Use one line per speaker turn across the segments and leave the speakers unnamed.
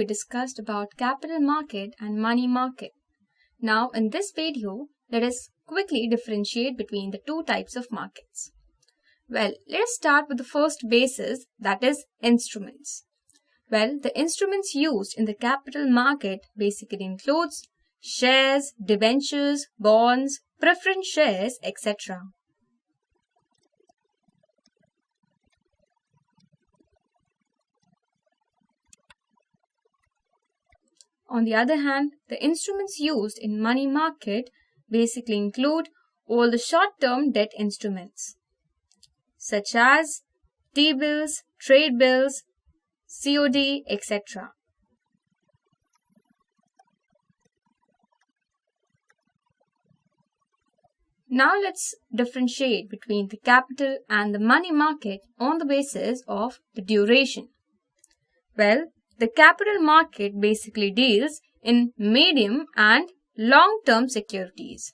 discussed about capital market and money market. Now in this video, let us quickly differentiate between the two types of markets. Well, let us start with the first basis, that is instruments. Well, the instruments used in the capital market basically includes shares, debentures, bonds, preference shares, etc. On the other hand, the instruments used in money market basically include all the short-term debt instruments, such as T-bills, trade bills, COD, etc. Now let's differentiate between the capital and the money market on the basis of the duration. Well, the capital market basically deals in medium and long-term securities.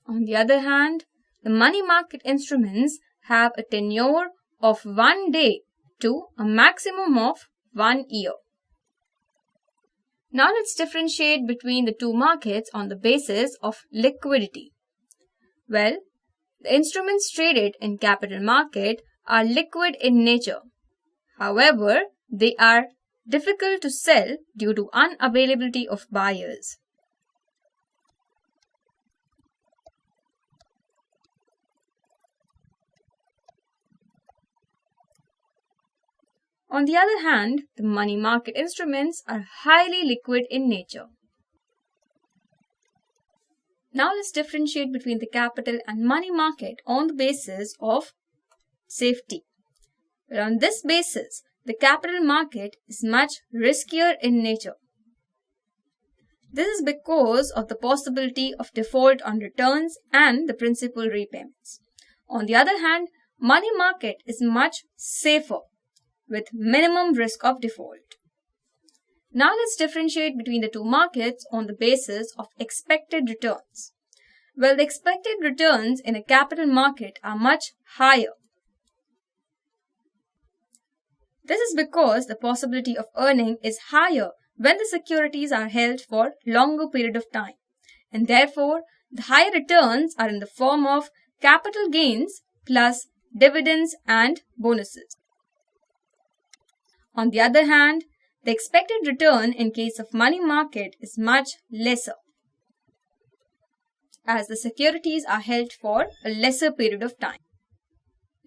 On the other hand, the money market instruments have a tenure of 1 day to a maximum of 1 year. Now let's differentiate between the two markets on the basis of liquidity. Well, the instruments traded in capital market are liquid in nature. However, they are difficult to sell due to unavailability of buyers. On the other hand, the money market instruments are highly liquid in nature. Now let's differentiate between the capital and money market on the basis of safety. Well, on this basis, the capital market is much riskier in nature. This is because of the possibility of default on returns and the principal repayments. On the other hand, money market is much safer with minimum risk of default. Now let's differentiate between the two markets on the basis of expected returns. Well, the expected returns in a capital market are much higher. This is because the possibility of earning is higher when the securities are held for longer period of time, and therefore the higher returns are in the form of capital gains plus dividends and bonuses. On the other hand, the expected return in case of money market is much lesser, as the securities are held for a lesser period of time.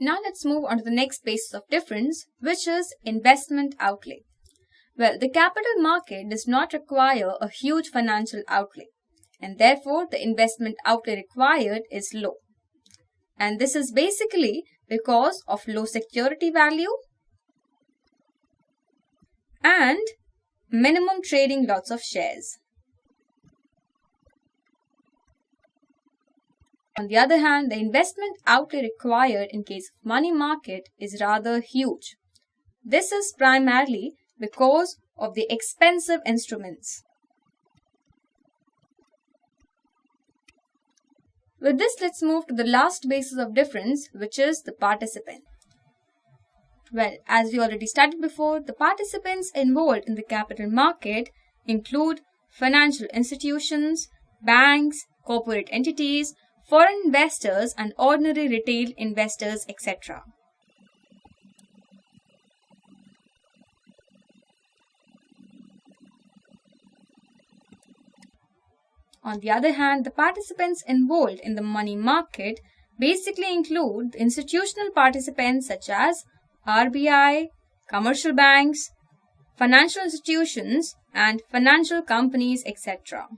Now let's move on to the next basis of difference, which is investment outlay. Well, the capital market does not require a huge financial outlay, and therefore the investment outlay required is low. And this is basically because of low security value and minimum trading lots of shares. On the other hand, the investment outlay required in case of money market is rather huge. This is primarily because of the expensive instruments. With this, let's move to the last basis of difference, which is the participant. Well, as we already studied before, the participants involved in the capital market include financial institutions, banks, corporate entities, foreign investors and ordinary retail investors, etc. On the other hand, the participants involved in the money market basically include the institutional participants such as RBI, commercial banks, financial institutions and financial companies, etc.